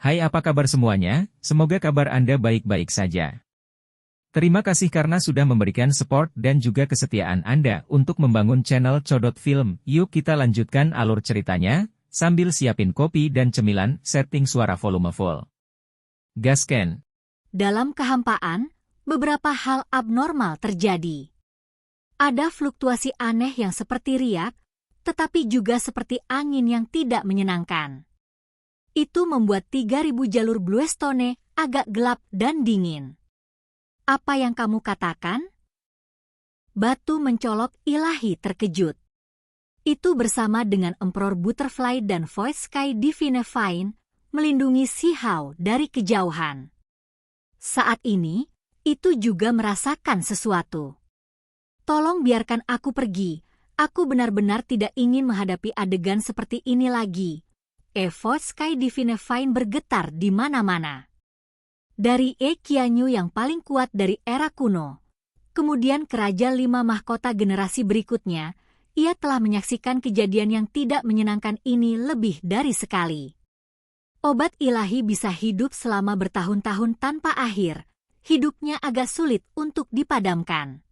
Hai, apa kabar semuanya? Semoga kabar Anda baik-baik saja. Terima kasih karena sudah memberikan support dan juga kesetiaan Anda untuk membangun channel Codot Film. Yuk kita lanjutkan alur ceritanya, sambil siapin kopi dan cemilan, setting suara volume full. Gasken. Dalam kehampaan, beberapa hal abnormal terjadi. Ada fluktuasi aneh yang seperti riak, tetapi juga seperti angin yang tidak menyenangkan. Itu membuat 3.000 jalur Bluestone agak gelap dan dingin. Apa yang kamu katakan? Batu mencolok ilahi terkejut. Itu bersama dengan Emperor Butterfly dan Void Sky Divine Fine melindungi Si Hao dari kejauhan. Saat ini, itu juga merasakan sesuatu. Tolong biarkan aku pergi. Aku benar-benar tidak ingin menghadapi adegan seperti ini lagi. Void Sky Divine Fine bergetar di mana-mana. Dari Qianyu yang paling kuat dari era kuno, kemudian ke Raja 5 Mahkota generasi berikutnya, ia telah menyaksikan kejadian yang tidak menyenangkan ini lebih dari sekali. Obat ilahi bisa hidup selama bertahun-tahun tanpa akhir, hidupnya agak sulit untuk dipadamkan.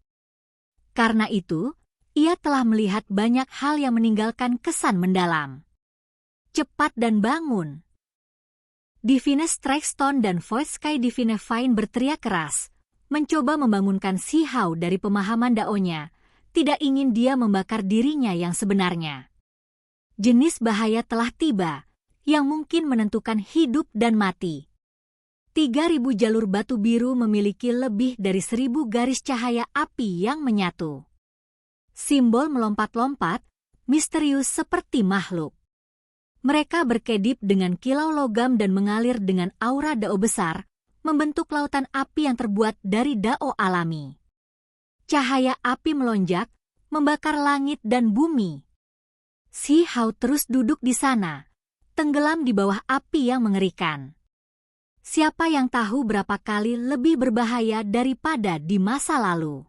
Karena itu, ia telah melihat banyak hal yang meninggalkan kesan mendalam. Cepat dan bangun. Divine Strike Stone dan Void Sky Divine Fine berteriak keras, mencoba membangunkan Si Hao dari pemahaman daonya, tidak ingin dia membakar dirinya yang sebenarnya. Jenis bahaya telah tiba, yang mungkin menentukan hidup dan mati. 3.000 jalur batu biru memiliki lebih dari 1.000 garis cahaya api yang menyatu. Simbol melompat-lompat, misterius seperti makhluk. Mereka berkedip dengan kilau logam dan mengalir dengan aura dao besar, membentuk lautan api yang terbuat dari dao alami. Cahaya api melonjak, membakar langit dan bumi. Si Hao terus duduk di sana, tenggelam di bawah api yang mengerikan. Siapa yang tahu berapa kali lebih berbahaya daripada di masa lalu?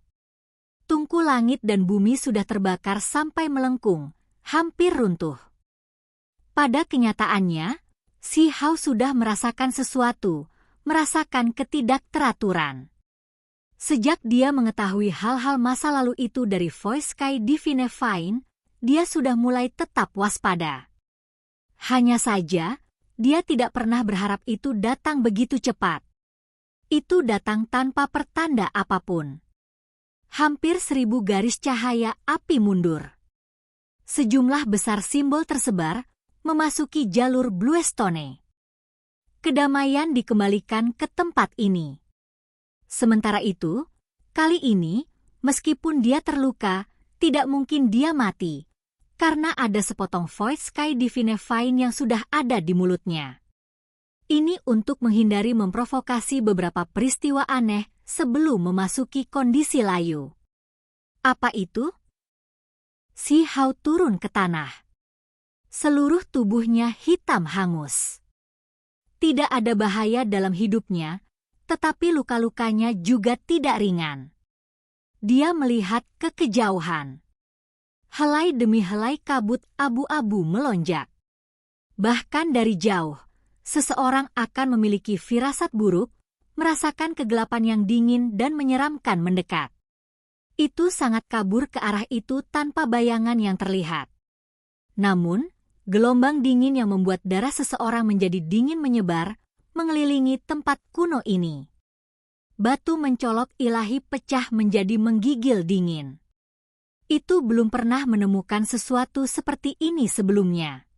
Tungku langit dan bumi sudah terbakar sampai melengkung, hampir runtuh. Pada kenyataannya, Si Hao sudah merasakan sesuatu, merasakan ketidakteraturan. Sejak dia mengetahui hal-hal masa lalu itu dari Void Sky Divine Fine, dia sudah mulai tetap waspada. Hanya saja, dia tidak pernah berharap itu datang begitu cepat. Itu datang tanpa pertanda apapun. Hampir 1.000 garis cahaya api mundur. Sejumlah besar simbol tersebar, memasuki jalur Bluestone. Kedamaian dikembalikan ke tempat ini. Sementara itu, kali ini, meskipun dia terluka, tidak mungkin dia mati, karena ada sepotong Void Sky Divine Fine yang sudah ada di mulutnya. Ini untuk menghindari memprovokasi beberapa peristiwa aneh sebelum memasuki kondisi layu. Apa itu? Si Hao turun ke tanah. Seluruh tubuhnya hitam hangus. Tidak ada bahaya dalam hidupnya, tetapi luka-lukanya juga tidak ringan. Dia melihat ke kejauhan. Helai demi helai kabut abu-abu melonjak. Bahkan dari jauh, seseorang akan memiliki firasat buruk, merasakan kegelapan yang dingin dan menyeramkan mendekat. Itu sangat kabur ke arah itu tanpa bayangan yang terlihat. Namun, gelombang dingin yang membuat darah seseorang menjadi dingin menyebar, mengelilingi tempat kuno ini. Batu mencolok ilahi pecah menjadi menggigil dingin. Itu belum pernah menemukan sesuatu seperti ini sebelumnya.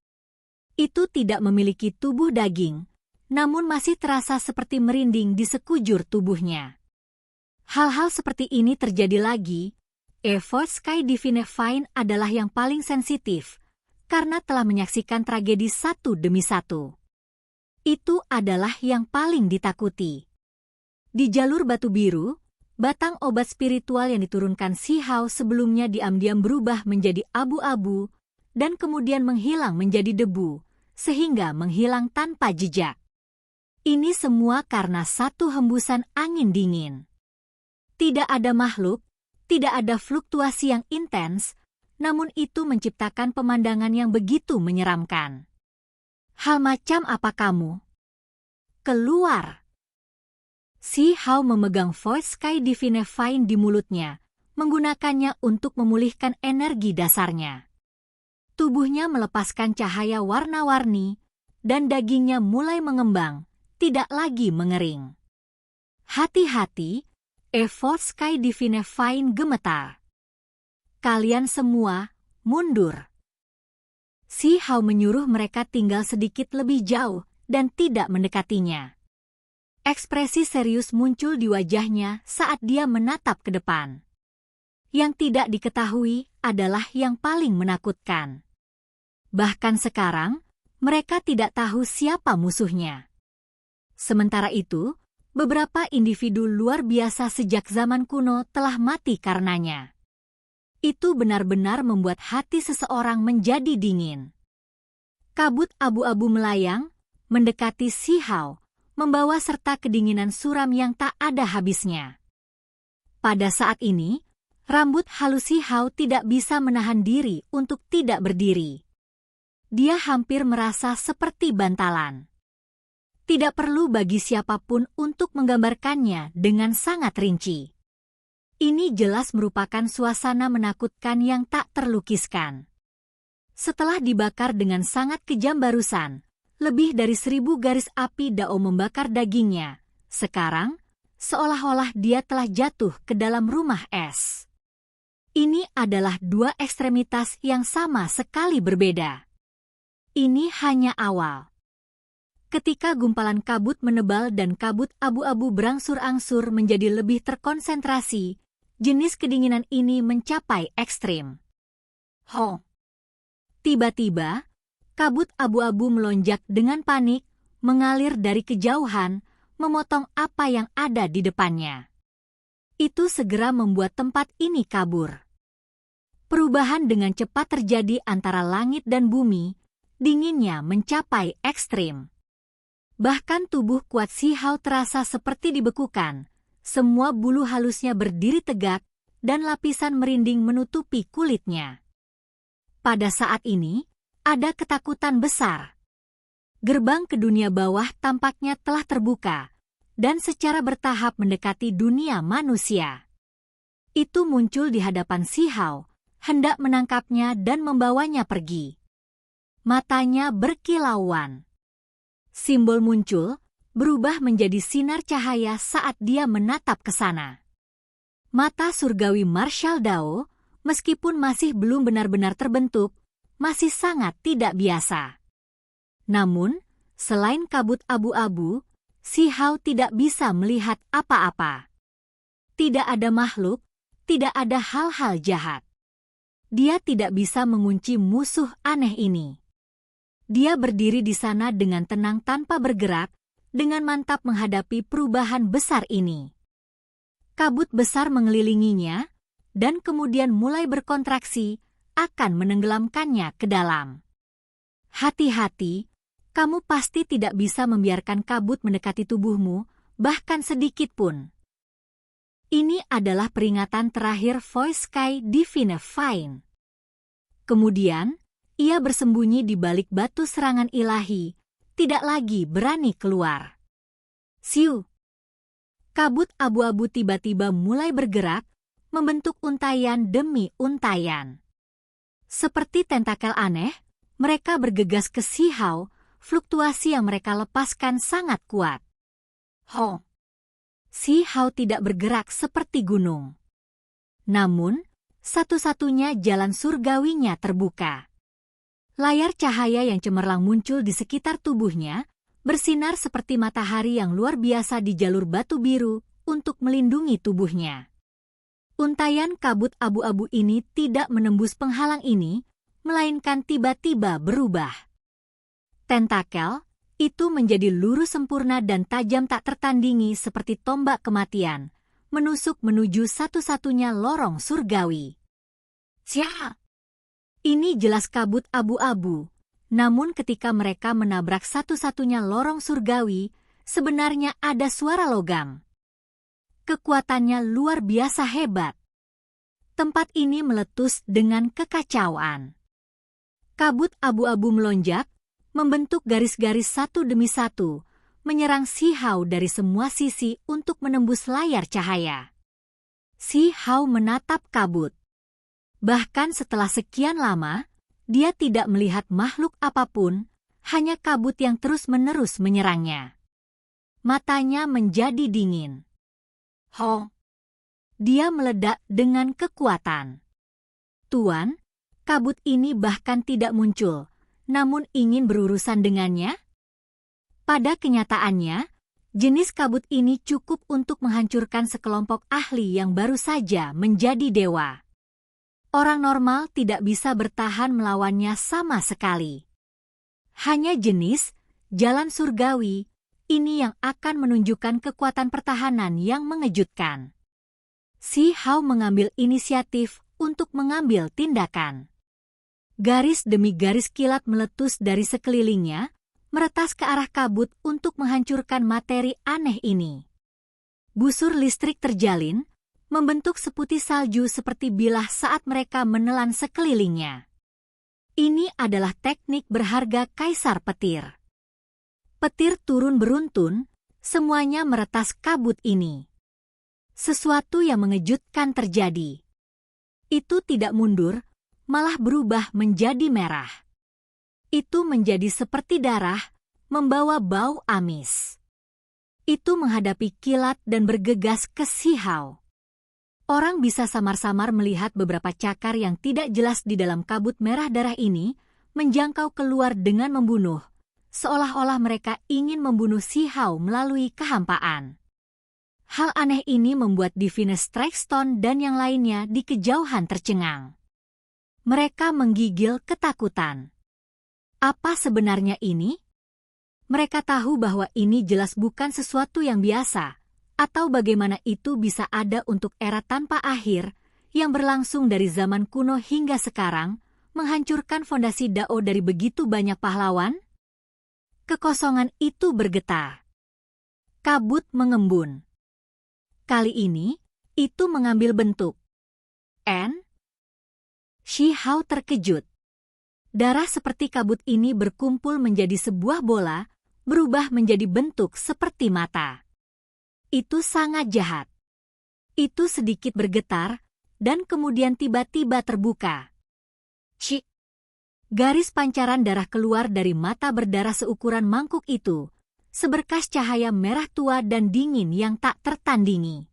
Itu tidak memiliki tubuh daging, namun masih terasa seperti merinding di sekujur tubuhnya. Hal-hal seperti ini terjadi lagi. Void Sky Divine Fine adalah yang paling sensitif, karena telah menyaksikan tragedi satu demi satu. Itu adalah yang paling ditakuti. Di jalur batu biru, batang obat spiritual yang diturunkan Si Hao sebelumnya diam-diam berubah menjadi abu-abu, dan kemudian menghilang menjadi debu, sehingga menghilang tanpa jejak. Ini semua karena satu hembusan angin dingin. Tidak ada makhluk, tidak ada fluktuasi yang intens, namun itu menciptakan pemandangan yang begitu menyeramkan. Hal macam apa kamu? keluar. Si Hao memegang Voice Sky Divine Fine di mulutnya, menggunakannya untuk memulihkan energi dasarnya. Tubuhnya melepaskan cahaya warna-warni, dan dagingnya mulai mengembang, tidak lagi mengering. Hati-hati, Voice Sky Divine Fine gemetar. Kalian semua, mundur. Si Hao menyuruh mereka tinggal sedikit lebih jauh dan tidak mendekatinya. Ekspresi serius muncul di wajahnya saat dia menatap ke depan. Yang tidak diketahui adalah yang paling menakutkan. Bahkan sekarang, mereka tidak tahu siapa musuhnya. Sementara itu, beberapa individu luar biasa sejak zaman kuno telah mati karenanya. Itu benar-benar membuat hati seseorang menjadi dingin. Kabut abu-abu melayang, mendekati Si Hao, membawa serta kedinginan suram yang tak ada habisnya. Pada saat ini, rambut halus Si Hao tidak bisa menahan diri untuk tidak berdiri. Dia hampir merasa seperti bantalan. Tidak perlu bagi siapapun untuk menggambarkannya dengan sangat rinci. Ini jelas merupakan suasana menakutkan yang tak terlukiskan. Setelah dibakar dengan sangat kejam barusan, lebih dari 1000 garis api Dao membakar dagingnya. Sekarang, seolah-olah dia telah jatuh ke dalam rumah es. Ini adalah dua ekstremitas yang sama sekali berbeda. Ini hanya awal. Ketika gumpalan kabut menebal dan kabut abu-abu berangsur-angsur menjadi lebih terkonsentrasi, jenis kedinginan ini mencapai ekstrim. Ho! Tiba-tiba, kabut abu-abu melonjak dengan panik, mengalir dari kejauhan, memotong apa yang ada di depannya. Itu segera membuat tempat ini kabur. Perubahan dengan cepat terjadi antara langit dan bumi, dinginnya mencapai ekstrim. Bahkan tubuh kuat Si Hao terasa seperti dibekukan, semua bulu halusnya berdiri tegak, dan lapisan merinding menutupi kulitnya. Pada saat ini, ada ketakutan besar. Gerbang ke dunia bawah tampaknya telah terbuka, dan secara bertahap mendekati dunia manusia. Itu muncul di hadapan Si Hao, hendak menangkapnya dan membawanya pergi. Matanya berkilauan. Simbol muncul, berubah menjadi sinar cahaya saat dia menatap ke sana. Mata surgawi Martial Dao, meskipun masih belum benar-benar terbentuk, masih sangat tidak biasa. Namun, selain kabut abu-abu, Si Hao tidak bisa melihat apa-apa. Tidak ada makhluk, tidak ada hal-hal jahat. Dia tidak bisa mengunci musuh aneh ini. Dia berdiri di sana dengan tenang tanpa bergerak, dengan mantap menghadapi perubahan besar ini. Kabut besar mengelilinginya, dan kemudian mulai berkontraksi, akan menenggelamkannya ke dalam. Hati-hati, kamu pasti tidak bisa membiarkan kabut mendekati tubuhmu, bahkan sedikit pun. Ini adalah peringatan terakhir Voice Sky Divine Fine. Kemudian, ia bersembunyi di balik batu serangan ilahi, tidak lagi berani keluar. Siu! Kabut abu-abu tiba-tiba mulai bergerak, membentuk untayan demi untayan. Seperti tentakel aneh, mereka bergegas ke Si Hao, fluktuasi yang mereka lepaskan sangat kuat. Ho! Si Hao tidak bergerak seperti gunung. Namun, satu-satunya jalan surgawinya terbuka. Layar cahaya yang cemerlang muncul di sekitar tubuhnya, bersinar seperti matahari yang luar biasa di jalur batu biru untuk melindungi tubuhnya. Untayan kabut abu-abu ini tidak menembus penghalang ini, melainkan tiba-tiba berubah. Tentakel, itu menjadi lurus sempurna dan tajam tak tertandingi seperti tombak kematian, menusuk menuju satu-satunya lorong surgawi. Sia! Ini jelas kabut abu-abu, namun ketika mereka menabrak satu-satunya lorong surgawi, sebenarnya ada suara logam. Kekuatannya luar biasa hebat. Tempat ini meletus dengan kekacauan. Kabut abu-abu melonjak, membentuk garis-garis satu demi satu, menyerang Si Hao dari semua sisi untuk menembus layar cahaya. Si Hao menatap kabut. Bahkan setelah sekian lama, dia tidak melihat makhluk apapun, hanya kabut yang terus-menerus menyerangnya. Matanya menjadi dingin. Ho! Dia meledak dengan kekuatan. Tuan, kabut ini bahkan tidak muncul, namun ingin berurusan dengannya? Pada kenyataannya, jenis kabut ini cukup untuk menghancurkan sekelompok ahli yang baru saja menjadi dewa. Orang normal tidak bisa bertahan melawannya sama sekali. Hanya jenis jalan surgawi ini yang akan menunjukkan kekuatan pertahanan yang mengejutkan. Si Hao mengambil inisiatif untuk mengambil tindakan. Garis demi garis kilat meletus dari sekelilingnya, meretas ke arah kabut untuk menghancurkan materi aneh ini. Busur listrik terjalin, membentuk seputih salju seperti bilah saat mereka menelan sekelilingnya. Ini adalah teknik berharga Kaisar Petir. Petir turun beruntun, semuanya meretas kabut ini. Sesuatu yang mengejutkan terjadi. Itu tidak mundur, malah berubah menjadi merah. Itu menjadi seperti darah, membawa bau amis. Itu menghadapi kilat dan bergegas ke Si Hao. Orang bisa samar-samar melihat beberapa cakar yang tidak jelas di dalam kabut merah darah ini, menjangkau keluar dengan membunuh, seolah-olah mereka ingin membunuh Si Hao melalui kehampaan. Hal aneh ini membuat Divinus Strikestone dan yang lainnya di kejauhan tercengang. Mereka menggigil ketakutan. Apa sebenarnya ini? Mereka tahu bahwa ini jelas bukan sesuatu yang biasa, atau bagaimana itu bisa ada untuk era tanpa akhir, yang berlangsung dari zaman kuno hingga sekarang, menghancurkan fondasi Dao dari begitu banyak pahlawan? Kekosongan itu bergetar. Kabut mengembun. Kali ini, itu mengambil bentuk. Si Hao terkejut. Darah seperti kabut ini berkumpul menjadi sebuah bola, berubah menjadi bentuk seperti mata. Itu sangat jahat. Itu sedikit bergetar, dan kemudian tiba-tiba terbuka. Cik! Garis pancaran darah keluar dari mata berdarah seukuran mangkuk itu, seberkas cahaya merah tua dan dingin yang tak tertandingi.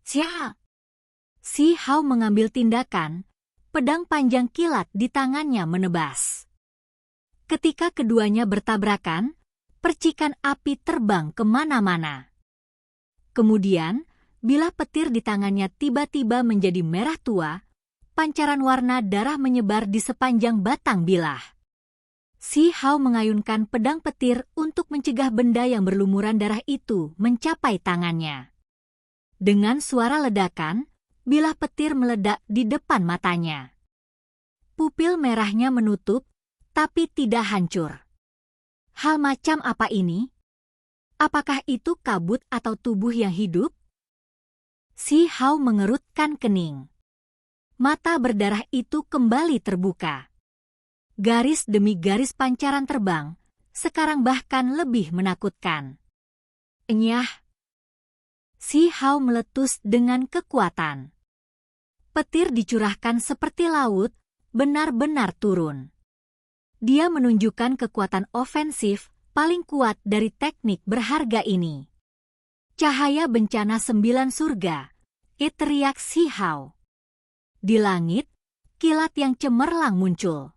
Sia! Si Hao mengambil tindakan, pedang panjang kilat di tangannya menebas. Ketika keduanya bertabrakan, percikan api terbang kemana-mana. Kemudian, bilah petir di tangannya tiba-tiba menjadi merah tua, pancaran warna darah menyebar di sepanjang batang bilah. Si Hao mengayunkan pedang petir untuk mencegah benda yang berlumuran darah itu mencapai tangannya. Dengan suara ledakan, bilah petir meledak di depan matanya. Pupil merahnya menutup, tapi tidak hancur. Hal macam apa ini? Apakah itu kabut atau tubuh yang hidup? Si Hao mengerutkan kening. Mata berdarah itu kembali terbuka. Garis demi garis pancaran terbang, sekarang bahkan lebih menakutkan. Enyah! Si Hao meletus dengan kekuatan. Petir dicurahkan seperti laut, benar-benar turun. Dia menunjukkan kekuatan ofensif paling kuat dari teknik berharga ini. Cahaya bencana 9 surga, teriak Si Hao. Di langit, kilat yang cemerlang muncul.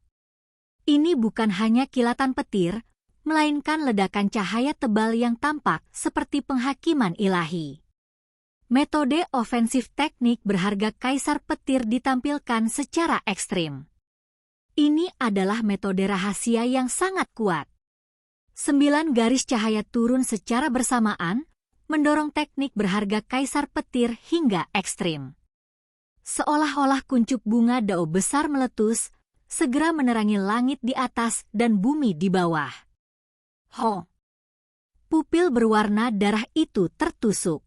Ini bukan hanya kilatan petir, melainkan ledakan cahaya tebal yang tampak seperti penghakiman ilahi. Metode ofensif teknik berharga Kaisar Petir ditampilkan secara ekstrim. Ini adalah metode rahasia yang sangat kuat. 9 garis cahaya turun secara bersamaan, mendorong teknik berharga Kaisar Petir hingga ekstrim. Seolah-olah kuncup bunga Dao besar meletus, segera menerangi langit di atas dan bumi di bawah. Ho! Pupil berwarna darah itu tertusuk.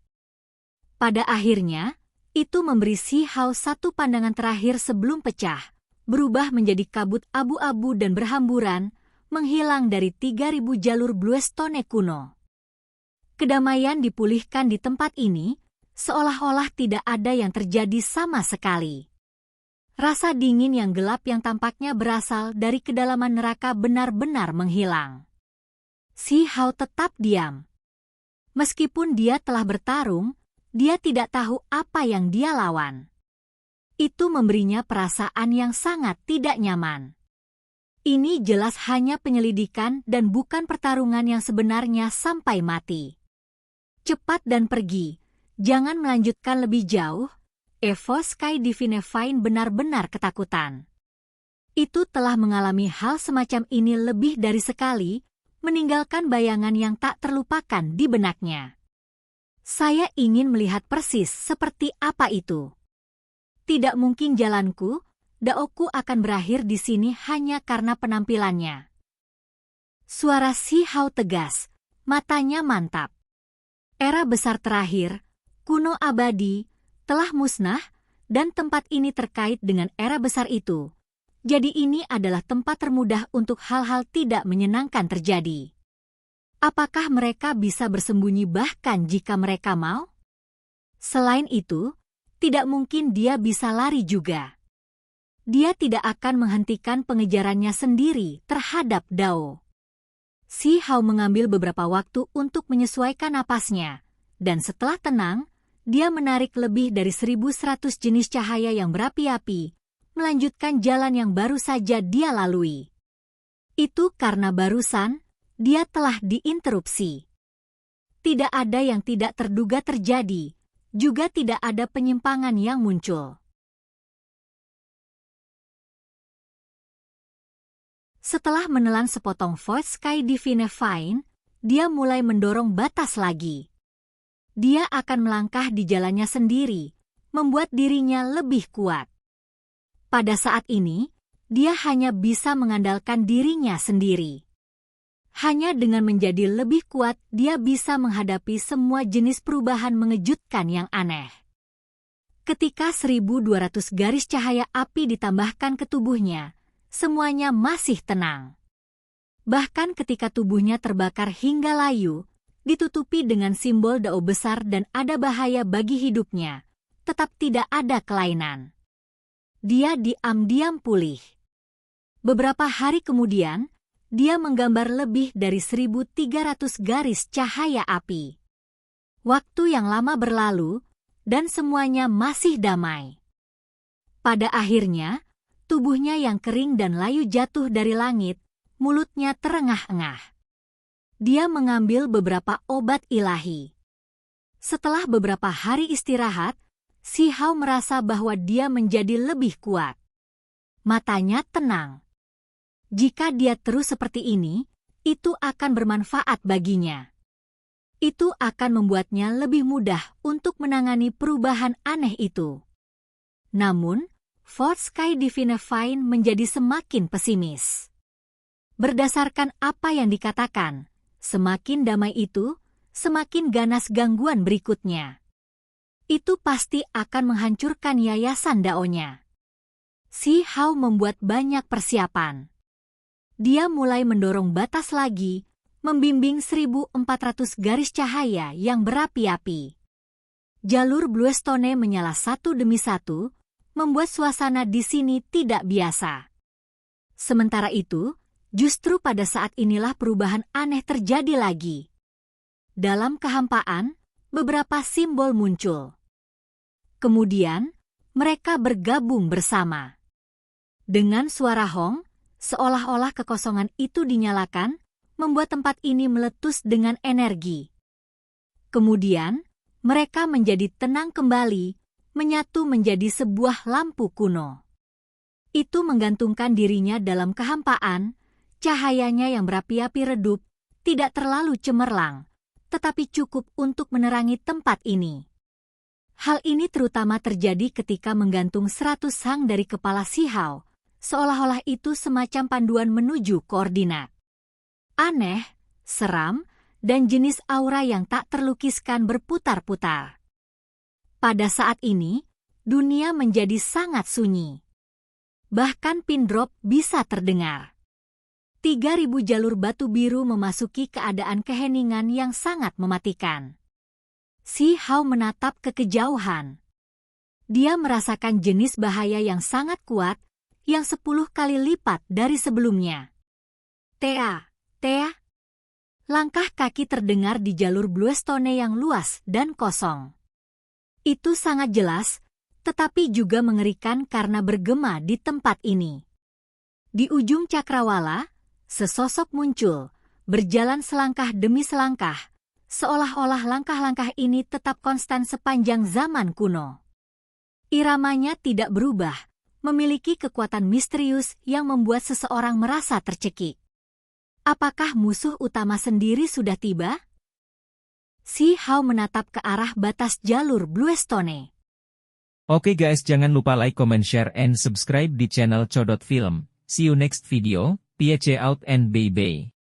Pada akhirnya, itu memberi Si Hao satu pandangan terakhir sebelum pecah, berubah menjadi kabut abu-abu dan berhamburan, menghilang dari 3000 jalur Bluestone kuno. Kedamaian dipulihkan di tempat ini, seolah-olah tidak ada yang terjadi sama sekali. Rasa dingin yang gelap yang tampaknya berasal dari kedalaman neraka benar-benar menghilang. Si Hao tetap diam. Meskipun dia telah bertarung, dia tidak tahu apa yang dia lawan. Itu memberinya perasaan yang sangat tidak nyaman. Ini jelas hanya penyelidikan dan bukan pertarungan yang sebenarnya sampai mati. Cepat dan pergi, jangan melanjutkan lebih jauh. Evo Sky Divine Fine benar-benar ketakutan. Itu telah mengalami hal semacam ini lebih dari sekali, meninggalkan bayangan yang tak terlupakan di benaknya. Saya ingin melihat persis seperti apa itu. Tidak mungkin jalanku, Daoku akan berakhir di sini hanya karena penampilannya. Suara Si Hao tegas, matanya mantap. Era besar terakhir, kuno abadi, telah musnah, dan tempat ini terkait dengan era besar itu. Jadi ini adalah tempat termudah untuk hal-hal tidak menyenangkan terjadi. Apakah mereka bisa bersembunyi bahkan jika mereka mau? Selain itu, tidak mungkin dia bisa lari juga. Dia tidak akan menghentikan pengejarannya sendiri terhadap Dao. Si Hao mengambil beberapa waktu untuk menyesuaikan napasnya, dan setelah tenang, dia menarik lebih dari 1.100 jenis cahaya yang berapi-api, melanjutkan jalan yang baru saja dia lalui. Itu karena barusan, dia telah diinterupsi. Tidak ada yang tidak terduga terjadi, juga tidak ada penyimpangan yang muncul. Setelah menelan sepotong Void Sky Divine Fine, dia mulai mendorong batas lagi. Dia akan melangkah di jalannya sendiri, membuat dirinya lebih kuat. Pada saat ini, dia hanya bisa mengandalkan dirinya sendiri. Hanya dengan menjadi lebih kuat, dia bisa menghadapi semua jenis perubahan mengejutkan yang aneh. Ketika 1.200 garis cahaya api ditambahkan ke tubuhnya, semuanya masih tenang. Bahkan ketika tubuhnya terbakar hingga layu, ditutupi dengan simbol Dao besar dan ada bahaya bagi hidupnya, tetap tidak ada kelainan. Dia diam-diam pulih. Beberapa hari kemudian, dia menggambar lebih dari 1.300 garis cahaya api. Waktu yang lama berlalu, dan semuanya masih damai. Pada akhirnya, tubuhnya yang kering dan layu jatuh dari langit, mulutnya terengah-engah. Dia mengambil beberapa obat ilahi. Setelah beberapa hari istirahat, Si Hao merasa bahwa dia menjadi lebih kuat. Matanya tenang. Jika dia terus seperti ini, itu akan bermanfaat baginya. Itu akan membuatnya lebih mudah untuk menangani perubahan aneh itu. Namun, Void Sky Divine Fine menjadi semakin pesimis. Berdasarkan apa yang dikatakan, semakin damai itu, semakin ganas gangguan berikutnya. Itu pasti akan menghancurkan yayasan Dao-nya. Si Hao membuat banyak persiapan. Dia mulai mendorong batas lagi, membimbing 1.400 garis cahaya yang berapi-api. Jalur Bluestone menyala satu demi satu, membuat suasana di sini tidak biasa. Sementara itu, justru pada saat inilah perubahan aneh terjadi lagi. Dalam kehampaan, beberapa simbol muncul. Kemudian, mereka bergabung bersama. Dengan suara hong, seolah-olah kekosongan itu dinyalakan, membuat tempat ini meletus dengan energi. Kemudian, mereka menjadi tenang kembali, menyatu menjadi sebuah lampu kuno. Itu menggantungkan dirinya dalam kehampaan, cahayanya yang berapi-api redup, tidak terlalu cemerlang, tetapi cukup untuk menerangi tempat ini. Hal ini terutama terjadi ketika menggantung 100 hang dari kepala Si Hao, seolah-olah itu semacam panduan menuju koordinat. Aneh, seram, dan jenis aura yang tak terlukiskan berputar-putar. Pada saat ini, dunia menjadi sangat sunyi. Bahkan pin drop bisa terdengar. 3.000 jalur batu biru memasuki keadaan keheningan yang sangat mematikan. Si Hao menatap ke kejauhan. Dia merasakan jenis bahaya yang sangat kuat, yang 10 kali lipat dari sebelumnya. Tea. Langkah kaki terdengar di jalur Bluestone yang luas dan kosong. Itu sangat jelas, tetapi juga mengerikan karena bergema di tempat ini. Di ujung cakrawala, sesosok muncul, berjalan selangkah demi selangkah, seolah-olah langkah-langkah ini tetap konstan sepanjang zaman kuno. Iramanya tidak berubah, memiliki kekuatan misterius yang membuat seseorang merasa tercekik. Apakah musuh utama sendiri sudah tiba? Si Hao menatap ke arah batas jalur Bluestone. Oke guys, jangan lupa like, comment, share, and subscribe di channel Codot Film. See you next video. Peace out and bye-bye.